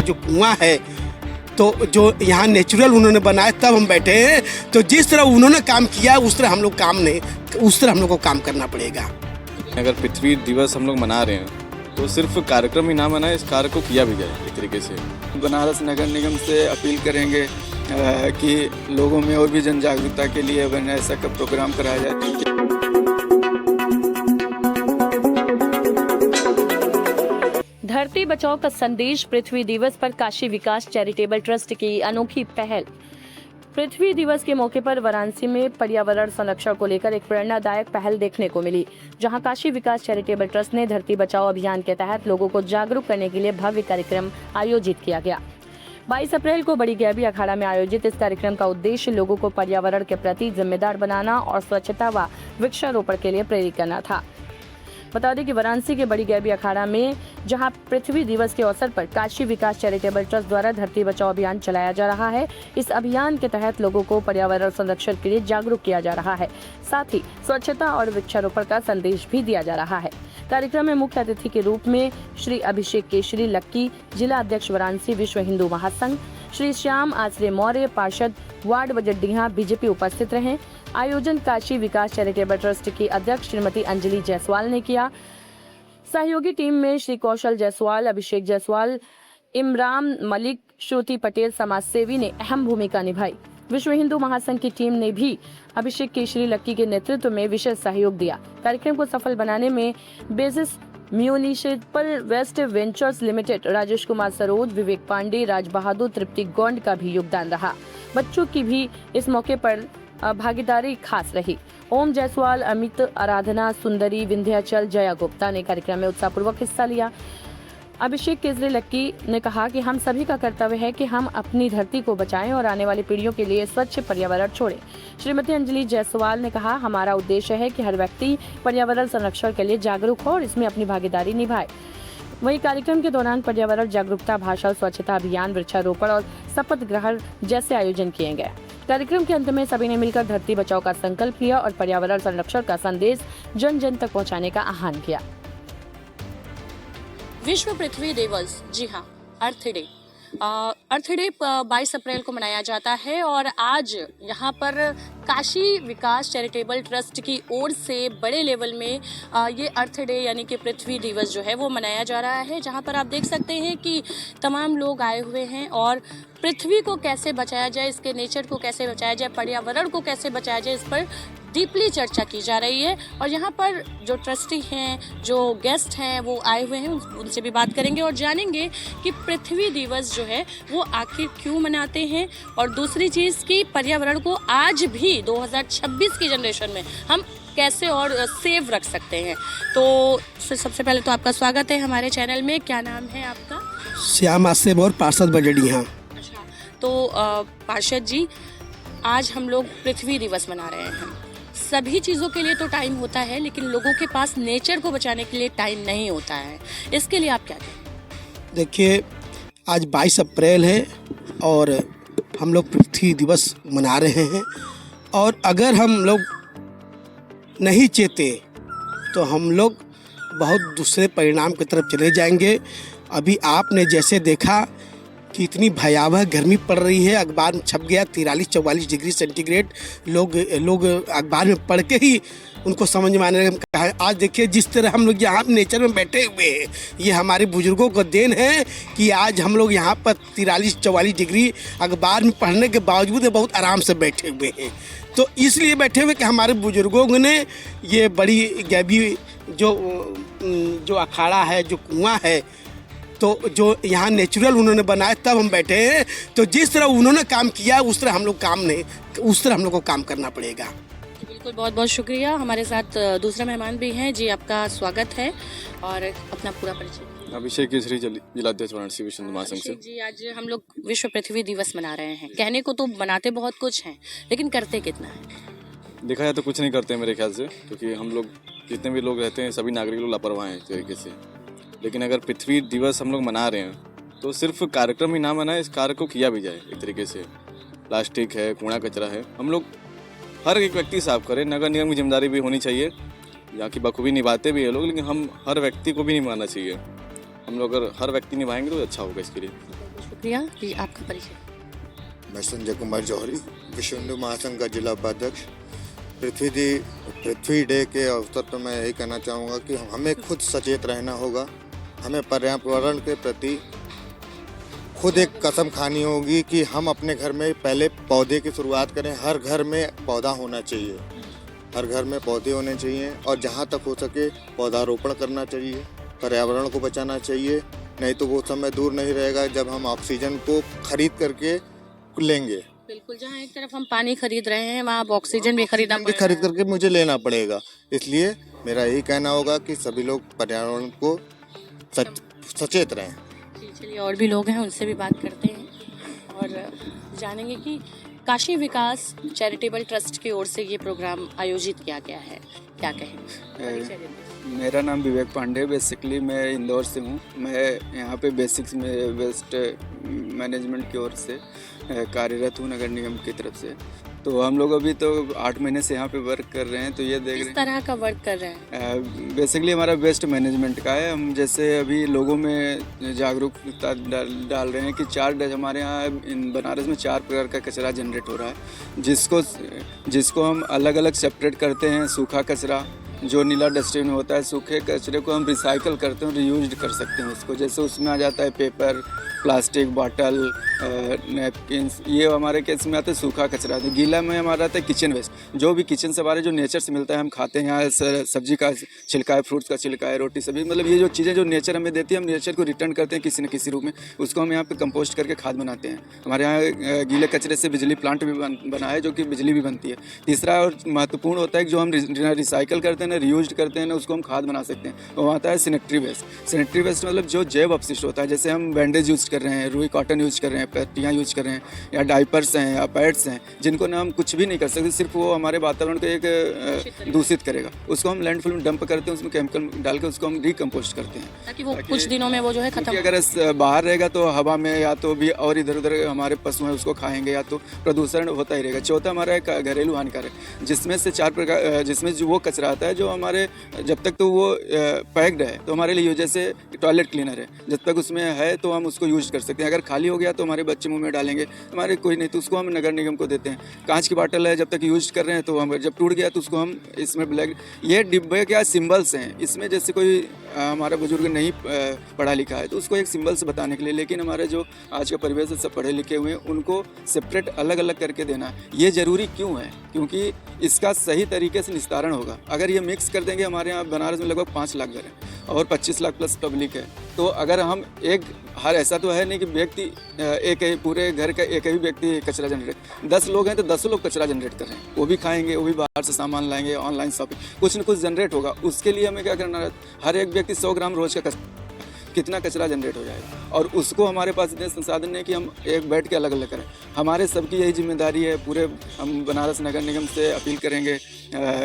जो कुआं है तो जो यहाँ नेचुरल उन्होंने बनाया तब हम बैठे हैं। तो जिस तरह उन्होंने काम किया उस तरह हम लोग को काम करना पड़ेगा। अगर पृथ्वी दिवस हम लोग मना रहे हैं तो सिर्फ कार्यक्रम ही ना मनाए, इस कार्य को किया भी जाए एक तरीके से। बनारस नगर निगम से अपील करेंगे कि लोगों में और भी जन जागरूकता के लिए ऐसा का प्रोग्राम कराया जाए। धरती बचाओ का संदेश पृथ्वी दिवस पर काशी विकास चैरिटेबल ट्रस्ट की अनोखी पहल। पृथ्वी दिवस के मौके पर वाराणसी में पर्यावरण संरक्षण को लेकर एक प्रेरणादायक पहल देखने को मिली, जहां काशी विकास चैरिटेबल ट्रस्ट ने धरती बचाओ अभियान के तहत लोगों को जागरूक करने के लिए भव्य कार्यक्रम आयोजित किया गया। 22 अप्रैल को बड़ी गैबी अखाड़ा में आयोजित इस कार्यक्रम का उद्देश्य लोगों को पर्यावरण के प्रति जिम्मेदार बनाना और स्वच्छता व वृक्षारोपण के लिए प्रेरित करना था। बता दें कि वाराणसी के बड़ी गैबी अखाड़ा में जहां पृथ्वी दिवस के अवसर पर काशी विकास चैरिटेबल ट्रस्ट द्वारा धरती बचाओ अभियान चलाया जा रहा है। इस अभियान के तहत लोगों को पर्यावरण संरक्षण के लिए जागरूक किया जा रहा है, साथ ही स्वच्छता और वृक्षारोपण का संदेश भी दिया जा रहा है। कार्यक्रम में मुख्य अतिथि के रूप में श्री अभिषेक केशरी लक्की, जिला अध्यक्ष वाराणसी विश्व हिंदू महासंघ, श्री श्याम आश्रय मौर्य, पार्षद वार्ड बजट्टिया बीजेपी उपस्थित रहे। आयोजन काशी विकास चैरिटेबल ट्रस्ट की अध्यक्ष श्रीमती अंजलि जायसवाल ने किया। सहयोगी टीम में श्री कौशल जायसवाल, अभिषेक जायसवाल, इमरान मलिक, श्रुति पटेल समाज सेवी ने अहम भूमिका निभाई। विश्व हिंदू महासंघ की टीम ने भी अभिषेक केशरी लक्की के नेतृत्व में विशेष सहयोग दिया। कार्यक्रम को सफल बनाने में basis municipal waste ventures limited, Rajesh Kumar Saroj, Vivek Pandey, Raj Bahadur, Tripti Gaund का भी योगदान रहा। बच्चों की भी इस मौके पर भागीदारी खास रही। ओम जायसवाल, अमित, आराधना, सुंदरी, विंध्याचल, जया गुप्ता ने कार्यक्रम में उत्साहपूर्वक हिस्सा लिया। अभिषेक केजरी लक्की ने कहा कि हम सभी का कर्तव्य है कि हम अपनी धरती को बचाएं और आने वाली पीढ़ियों के लिए स्वच्छ पर्यावरण छोड़ें। श्रीमती अंजलि जायसवाल ने कहा, हमारा उद्देश्य है कि हर व्यक्ति पर्यावरण संरक्षण के लिए जागरूक हो और इसमें अपनी भागीदारी निभाए। वहीं कार्यक्रम के दौरान पर्यावरण जागरूकता भाषण, स्वच्छता अभियान, वृक्षारोपण और शपथ ग्रहण जैसे आयोजन किए गए। कार्यक्रम के अंत में सभी ने मिलकर धरती बचाओ का संकल्प लिया और पर्यावरण संरक्षण का संदेश जन जन तक पहुंचाने का आह्वान किया। विश्व पृथ्वी दिवस, जी हाँ, अर्थ डे 22 अप्रैल को मनाया जाता है और आज यहाँ पर काशी विकास चैरिटेबल ट्रस्ट की ओर से बड़े लेवल में ये अर्थ डे यानी कि पृथ्वी दिवस जो है वो मनाया जा रहा है, जहाँ पर आप देख सकते हैं कि तमाम लोग आए हुए हैं और पृथ्वी को कैसे बचाया जाए, इसके नेचर को कैसे बचाया जाए, पर्यावरण को कैसे बचाया जाए, इस पर डीपली चर्चा की जा रही है। और यहाँ पर जो ट्रस्टी हैं, जो गेस्ट हैं वो आए हुए हैं, उनसे भी बात करेंगे और जानेंगे कि पृथ्वी दिवस जो है वो आखिर क्यों मनाते हैं और दूसरी चीज़ की पर्यावरण को आज भी 2026 की जनरेशन में हम कैसे और सेव रख सकते हैं। तो सबसे पहले तो आपका स्वागत है हमारे चैनल में। क्या नाम है आपका? श्याम आश्रय मौर्य, पार्षद बजट्टिया। अच्छा, तो पार्षद जी, आज हम लोग पृथ्वी दिवस मना रहे हैं। सभी चीज़ों के लिए तो टाइम होता है, लेकिन लोगों के पास नेचर को बचाने के लिए टाइम नहीं होता है। इसके लिए आप क्या कहें? देखिए, आज 22 अप्रैल है और हम लोग पृथ्वी दिवस मना रहे हैं और अगर हम लोग नहीं चेते तो हम लोग बहुत दूसरे परिणाम की तरफ चले जाएंगे। अभी आपने जैसे देखा कि इतनी भयावह गर्मी पड़ रही है, अखबार में छप गया 43-44 डिग्री सेंटीग्रेड। लोग अखबार में पढ़ के ही उनको समझ में आने लगा। कहा आज देखिए जिस तरह हम लोग यहाँ नेचर में बैठे हुए हैं, ये हमारे बुजुर्गों को देन है कि आज हम लोग यहाँ पर 43-44 डिग्री अखबार में पढ़ने के बावजूद बहुत आराम से बैठे हुए हैं। तो इसलिए बैठे हुए कि हमारे बुजुर्गों ने ये बड़ी गैबी जो अखाड़ा है, जो कुआं है, तो जो यहाँ नेचुरल उन्होंने बनाया तब हम बैठे हैं। तो जिस तरह उन्होंने काम किया उस तरह हम लोग को काम करना पड़ेगा। बिल्कुल, बहुत बहुत शुक्रिया। हमारे साथ दूसरा मेहमान भी हैं जी, आपका स्वागत है और अपना पूरा परिचय। अभिषेक केशरी, जिलाध्यक्ष वाराणसी विश्व हिंदू महासंघ से। जी, आज हम लोग विश्व पृथ्वी दिवस मना रहे हैं। कहने को तो बनाते बहुत कुछ हैं, लेकिन करते कितना है? देखा जाए तो कुछ नहीं करते मेरे ख्याल से, क्योंकि हम लोग जितने भी लोग रहते हैं सभी नागरिक लोग लापरवाह हैं इस तरीके से। लेकिन अगर पृथ्वी दिवस हम लोग मना रहे हैं तो सिर्फ कार्यक्रम ही ना मनाए, इस कार्य को किया भी जाए एक तरीके से। प्लास्टिक है, कूड़ा कचरा है, हम लोग हर एक व्यक्ति साफ करे। नगर निगम की जिम्मेदारी भी होनी चाहिए, यहाँ की बखूबी निभाते भी है लोग, लेकिन हम हर व्यक्ति को भी निभाना चाहिए। हम लोग अगर हर व्यक्ति निभाएंगे तो अच्छा होगा इसके लिए। शुक्रिया कि आपका परिचय। मैं संजय कुमार जौहरी, विश्व हिंदू महासंघ का जिला उपाध्यक्ष। पृथ्वी डे के अवसर पर मैं यही कहना चाहूँगा कि हमें खुद सचेत रहना होगा। हमें पर्यावरण के प्रति खुद एक कसम खानी होगी कि हम अपने घर में पहले पौधे की शुरुआत करें। हर घर में पौधा होना चाहिए, हर घर में पौधे होने चाहिए और जहाँ तक हो सके पौधारोपण करना चाहिए, पर्यावरण को बचाना चाहिए। नहीं तो वो समय दूर नहीं रहेगा जब हम ऑक्सीजन को खरीद करके लेंगे। बिल्कुल, जहाँ एक तरफ हम पानी खरीद रहे हैं वहाँ आप ऑक्सीजन भी खरीदना पड़ रहा है। खरीद करके मुझे लेना पड़ेगा। इसलिए मेरा यही कहना होगा कि सभी लोग पर्यावरण को सचेत रहें। जी, चलिए और भी लोग हैं, उनसे भी बात करते हैं और जानेंगे कि काशी विकास चैरिटेबल ट्रस्ट की ओर से ये प्रोग्राम आयोजित किया गया है, क्या कहेंगे? मेरा नाम विवेक पांडे, बेसिकली मैं इंदौर से हूँ। मैं यहाँ पे बेसिक्स में वेस्ट मैनेजमेंट की ओर से कार्यरत हूँ, नगर निगम की तरफ से। तो हम लोग अभी तो 8 महीने से यहाँ पे वर्क कर रहे हैं। तो ये देख रहे हैं किस तरह का वर्क कर रहे हैं? बेसिकली हमारा वेस्ट मैनेजमेंट का है। हम जैसे अभी लोगों में जागरूकता डाल रहे हैं कि हमारे यहाँ बनारस में 4 प्रकार का कचरा जनरेट हो रहा है, जिसको हम अलग अलग सेपरेट करते हैं। सूखा कचरा जो नीला डस्टबिन में होता है, सूखे कचरे को हम रिसाइकल करते हैं, रीयूज कर सकते हैं उसको। जैसे उसमें आ जाता है पेपर, प्लास्टिक बॉटल, नैपकिन्स, ये हमारे केस में आता है सूखा कचरा। तो गीला में हमारा आता है किचन वेस्ट, जो भी किचन से हमारे जो नेचर से मिलता है हम खाते हैं। यहाँ सब्जी का छिलका है, फ्रूट्स का छिलका है, रोटी सब्जी, मतलब ये जो चीज़ें जो नेचर हमें देती है, हम नेचर को रिटर्न करते हैं किसी न किसी रूप में। उसको हम यहाँ पे कंपोस्ट करके खाद बनाते हैं। हमारे यहाँ गीले कचरे से बिजली प्लांट भी बना है, जो कि बिजली भी बनती है। तीसरा और महत्वपूर्ण होता है कि जो हम रिसाइकल करते हैं ना, रीयूज करते हैं ना, उसको हम खाद बना सकते हैं। वो आता है सैनिटरी वेस्ट। सैनिटरी वेस्ट मतलब जो जैव अपशिष्ट होता है, जैसे हम बैंडेज यूज कर रहे हैं, रुई कॉटन यूज कर रहे हैं, पट्टियाँ यूज कर रहे हैं, या डाइपर्स हैं या पैड्स हैं, जिनको ना हम कुछ भी नहीं कर सकते, सिर्फ वो हमारे वातावरण को एक दूषित करेगा। उसको हम लैंडफिल में डंप करते हैं, उसमें केमिकल डाल के उसको हम रिकम्पोस्ट करते हैं, ताकि वो कुछ दिनों में वो जो है खत्म। अगर बाहर रहेगा तो हवा में या तो भी और इधर उधर हमारे पशु हैं उसको खाएंगे, या तो प्रदूषण होता ही रहेगा। चौथा हमारा एक घरेलू हानिकारक, जिसमें से 4 प्रकार, जिसमें जो वो कचरा आता है जो हमारे जब तक तो वो पैक्ड है तो हमारे लिए, जैसे टॉयलेट क्लीनर है, जब तक उसमें है तो हम उसको यूज कर सकते हैं। अगर खाली हो गया तो हमारे बच्चे मुंह में डालेंगे, हमारे कोई नहीं तो उसको हम नगर निगम को देते हैं। कांच की बोतल है, जब तक यूज कर रहे हैं तो हम, जब टूट गया तो उसको हम इसमें ब्लैक, ये डिब्बे क्या सिंबल्स हैं इसमें। जैसे कोई हमारा बुजुर्ग नहीं पढ़ा लिखा है तो उसको एक सिंबल्स बताने के लिए, लेकिन हमारे जो आज का परिवेश है सब पढ़े लिखे हुए हैं, उनको सेपरेट अलग अलग करके देना। ये ज़रूरी क्यों है? क्योंकि इसका सही तरीके से निस्तारण होगा। अगर ये मिक्स कर देंगे, हमारे यहाँ बनारस में लगभग 5 लाख घर हैं और 25 लाख प्लस पब्लिक है। तो अगर हम हर ऐसा तो है नहीं कि व्यक्ति एक ही पूरे घर का एक ही व्यक्ति कचरा जनरेट, 10 लोग हैं तो 10 लोग कचरा जनरेट कर रहे हैं, वो भी खाएंगे, वो भी बाहर से सामान लाएंगे, ऑनलाइन शॉपिंग, कुछ न कुछ जनरेट होगा। उसके लिए हमें क्या करना है? हर एक व्यक्ति 100 ग्राम रोज का कितना कचरा जनरेट हो जाएगा, और उसको हमारे पास इतने संसाधन नहीं कि हम एक बैठ के अलग अलग करें। हमारे सबकी यही जिम्मेदारी है। पूरे हम बनारस नगर निगम से अपील करेंगे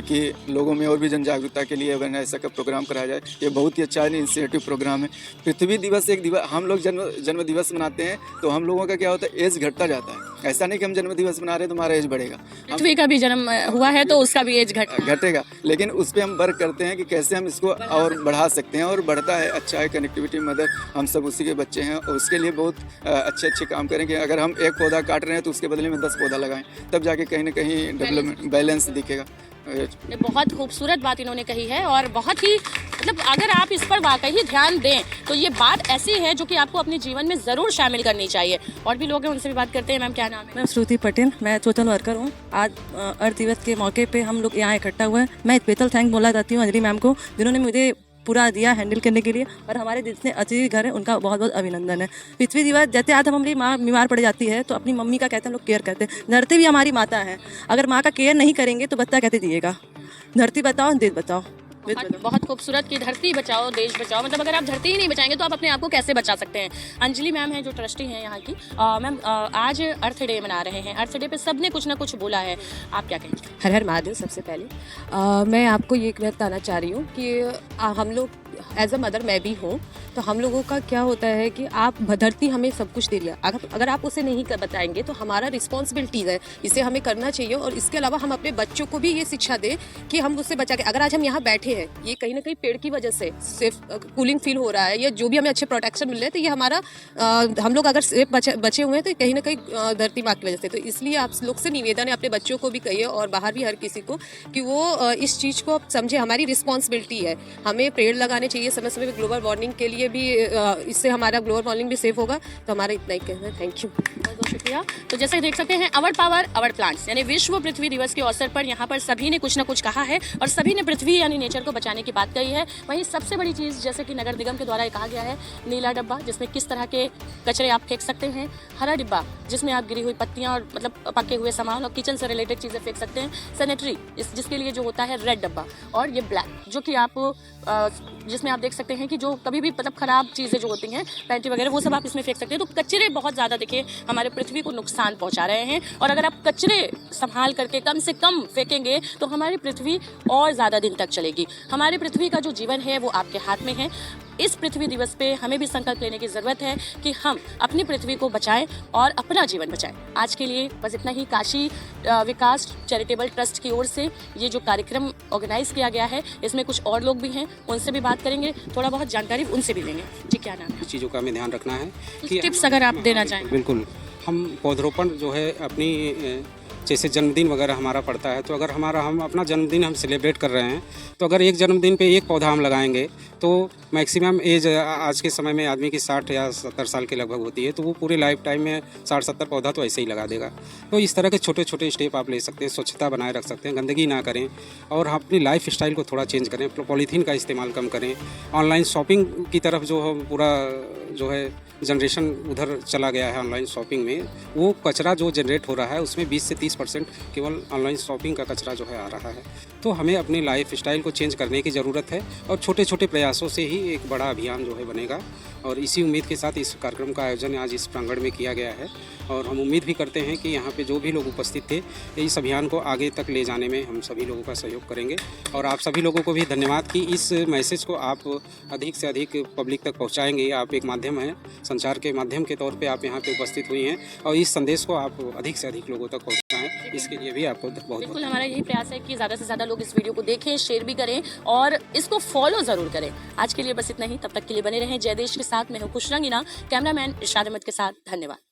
कि लोगों में और भी जन जागरूकता के लिए अवेयरनेस का प्रोग्राम कराया जाए। ये बहुत ही अच्छा इनिशिएटिव प्रोग्राम है। पृथ्वी दिवस एक दिवस, हम लोग जन्म दिवस मनाते हैं तो हम लोगों का क्या होता है, एज घटता जाता है। ऐसा नहीं कि हम जन्म दिवस मना रहे हैं तो हमारा एज बढ़ेगा। पृथ्वी का भी जन्म हुआ है तो उसका भी एज घटेगा, लेकिन उस पर हम वर्क करते हैं कि कैसे हम इसको और बढ़ा सकते हैं, और बढ़ता है। अच्छा है, कनेक्टिविटी मदर, हम सब उसी के बच्चे हैं और उसके लिए बहुत अच्छे काम करेंगे। अगर हम एक पौधा काट रहे हैं तो उसके बदले में 10 पौधा लगाएं, तब जाके कहीं ना कहीं डेवलपमेंट बैलेंस दिखेगा। बहुत खूबसूरत बात इन्होंने कही है और बहुत ही मतलब अगर आप इस पर वाकई ध्यान दें तो ये बात ऐसी है जो कि आपको अपने जीवन में ज़रूर शामिल करनी चाहिए। और भी लोग हैं, उनसे भी बात करते हैं। मैम क्या नाम है? मैं श्रुति पटेल, मैं सोशल वर्कर हूँ। आज अर्थ दिवस के मौके पे हम लोग यहाँ इकट्ठा हुए हैं। मैं स्पेशल थैंक बोलना चाहती हूँ अंजलि मैम को, जिन्होंने मुझे पूरा दिया हैंडल करने के लिए, और हमारे जितने अतिथि घर हैं उनका बहुत बहुत अभिनंदन है। पृथ्वी दिवस, जैसे आज हमारी माँ बीमार पड़ जाती है तो अपनी मम्मी का कहते हैं हम लोग केयर करते हैं। धरती भी हमारी माता है, अगर माँ का केयर नहीं करेंगे तो बच्चा कैसे जिएगा? धरती बचाओ, देश बचाओ। बहुत खूबसूरत कि धरती बचाओ देश बचाओ, मतलब अगर आप धरती ही नहीं बचाएंगे तो आप अपने आप को कैसे बचा सकते हैं। अंजलि मैम है जो ट्रस्टी हैं यहाँ की। मैम आज अर्थ डे मना रहे हैं, अर्थ डे पे सबने कुछ ना कुछ बोला है, आप क्या कहेंगे? हर हर महादेव। सबसे पहले मैं आपको ये बताना चाह रही हूँ कि हम लोग एज अ मदर, मैं भी हूँ, तो हम लोगों का क्या होता है कि आप धरती हमें सब कुछ दे लिया, अगर आप उसे नहीं बताएंगे तो हमारा रिस्पॉन्सिबिलिटीज़ है, इसे हमें करना चाहिए। और इसके अलावा हम अपने बच्चों को भी ये शिक्षा दें कि हम उससे बचा के, अगर आज हम यहाँ बैठे हैं है ये कहीं ना कहीं पेड़ की वजह से सिर्फ कूलिंग फील हो रहा है, या जो भी हमें अच्छे प्रोटेक्शन मिल रहे हैं, तो ये हमारा हम लोग अगर सेफ बचे हुए हैं तो कहीं ना कहीं धरती माँ की वजह से। तो इसलिए आप लोग से निवेदन है, अपने बच्चों को भी कहिए और बाहर भी हर किसी को, कि वो इस चीज़ को समझे, हमारी रिस्पॉन्सिबिलिटी है, हमें पेड़ लगाने चाहिए समय समय पर। ग्लोबल वार्मिंग के लिए भी इससे हमारा ग्लोबल वार्मिंग भी सेफ होगा। तो हमारा इतना ही कहना है। थैंक यू, बहुत बहुत शुक्रिया। तो जैसे देख सकते हैं, अवर पावर अवर प्लांट्स यानी विश्व पृथ्वी दिवस के अवसर पर यहाँ पर सभी ने कुछ ना कुछ कहा है और सभी ने पृथ्वी यानी नेचर को बचाने की बात कही है। वहीं सबसे बड़ी चीज़, जैसे कि नगर निगम के द्वारा ये कहा गया है, नीला डब्बा जिसमें किस तरह के कचरे आप फेंक सकते हैं, हरा डिब्बा जिसमें आप गिरी हुई पत्तियाँ और मतलब पके हुए सामान और किचन से रिलेटेड चीज़ें फेंक सकते हैं, सैनिटरी जिसके लिए जो होता है रेड डब्बा, और ये ब्लैक जो कि आप जिसमें आप देख सकते हैं कि जो कभी भी मतलब खराब चीज़ें जो होती हैं पैंटी वगैरह वो सब आप इसमें फेंक सकते हैं। तो कचरे बहुत ज़्यादा देखिए हमारे पृथ्वी को नुकसान पहुंचा रहे हैं, और अगर आप कचरे संभाल करके कम से कम फेंकेंगे तो हमारी पृथ्वी और ज़्यादा दिन तक चलेगी। हमारी पृथ्वी का जो जीवन है वो आपके हाथ में है। इस पृथ्वी दिवस पे हमें भी संकल्प लेने की ज़रूरत है कि हम अपनी पृथ्वी को बचाएं और अपना जीवन बचाएं। आज के लिए बस इतना ही। काशी विकास चैरिटेबल ट्रस्ट की ओर से ये जो कार्यक्रम ऑर्गेनाइज किया गया है, इसमें कुछ और लोग भी हैं, उनसे भी बात करेंगे, थोड़ा बहुत जानकारी उनसे भी लेंगे। जी, क्या नाम है? चीज़ों का हमें ध्यान रखना है कुछ टिप्स अगर आप देना चाहें। बिल्कुल, हम पौधरोपण जो है अपनी जैसे जन्मदिन वगैरह हमारा पड़ता है, तो अगर हम अपना जन्मदिन हम सेलिब्रेट कर रहे हैं, तो अगर एक जन्मदिन पे एक पौधा हम लगाएंगे तो मैक्सिमम एज आज के समय में आदमी की 60 या 70 साल के लगभग होती है, तो वो पूरे लाइफ टाइम में 60-70 पौधा तो ऐसे ही लगा देगा। तो इस तरह के छोटे छोटे स्टेप आप ले सकते हैं, स्वच्छता बनाए रख सकते हैं, गंदगी ना करें और अपनी लाइफ स्टाइल को थोड़ा चेंज करें, पॉलीथीन का इस्तेमाल कम करें। ऑनलाइन शॉपिंग की तरफ जो पूरा जो है जनरेशन उधर चला गया है ऑनलाइन शॉपिंग में, वो कचरा जो जनरेट हो रहा है उसमें 20 से 30% केवल ऑनलाइन शॉपिंग का कचरा जो है आ रहा है। तो हमें अपनी लाइफ स्टाइल को चेंज करने की ज़रूरत है और छोटे छोटे प्रयासों से ही एक बड़ा अभियान जो है बनेगा। और इसी उम्मीद के साथ इस कार्यक्रम का आयोजन आज इस प्रांगण में किया गया है और हम उम्मीद भी करते हैं कि यहाँ पे जो भी लोग उपस्थित थे इस अभियान को आगे तक ले जाने में हम सभी लोगों का सहयोग करेंगे। और आप सभी लोगों को भी धन्यवाद कि इस मैसेज को आप अधिक से अधिक पब्लिक तक पहुँचाएंगे। आप एक माध्यम है, संचार के माध्यम के तौर पर आप यहाँ पे उपस्थित हुई हैं और इस संदेश को आप अधिक से अधिक लोगों तक पहुँचाएँ, इसके लिए भी आपको बहुत बिल्कुल हमारा यही प्रयास है कि ज़्यादा से ज़्यादा लोग इस वीडियो को देखें, शेयर भी करें और इसको फॉलो ज़रूर करें। आज के लिए बस इतना ही, तब तक के लिए बने रहें जय देश के साथ। मैं हूँ खुश रंगीना, कैमरामैन इरशाद अहमद के साथ। धन्यवाद।